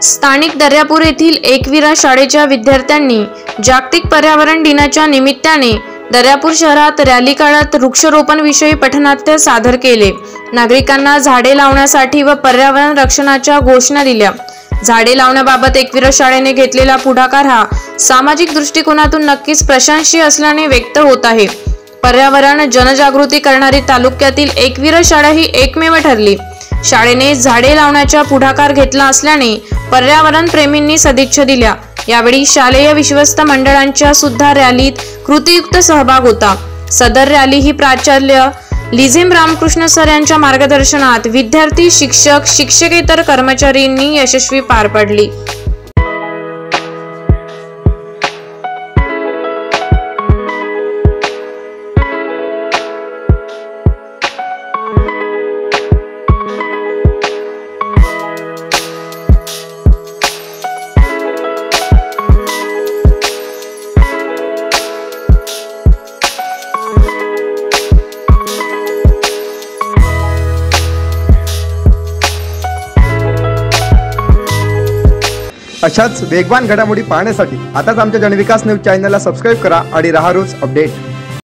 स्थानिक दर्यापूर येथील एकविरा शाळेच्या विद्यार्थ्यांनी जागतिक पर्यावरण दिनाच्या निमित्ताने दर्यापूर शहरात रॅली काढत वृक्षारोपण विषयी पथनाट्य सादर केले। नागरिकांना झाडे लावण्यासाठी व पर्यावरण रक्षणाच्या घोषणा दिल्या। झाडे लावण्याबाबत एकविरा शाळेने घेतलेला पुढाकार हा सामाजिक दृष्टिकोनातून नक्कीच प्रशंसनीय असल्याने व्यक्त होत आहे। पर्यावरण जनजागृती करणारी तालुक्यातील एकविरा शाळा ही एकमेव ठरली। शाळेने झाडे लावण्याचा पुढाकार घेतला असल्याने पर्यावरण प्रेमींनी सदिच्छा दिल्या। यावेळी शालेय विश्वस्त मंडळांच्या सुद्धा रॅलीत कृतीयुक्त सहभाग होता। सदर रॅली ही प्राचार्य लिझिम रामकृष्ण सर यांच्या मार्गदर्शनात विद्यार्थी, शिक्षक, शिक्षकेतर कर्मचाऱ्यांनी यशस्वी पार पडली। अशाच वेगवान घडामोडी पाहण्यासाठी आताच आमच्या जनविकास न्यूज चॅनलला सबस्क्राइब करा आणि रहा रोज अपडेट।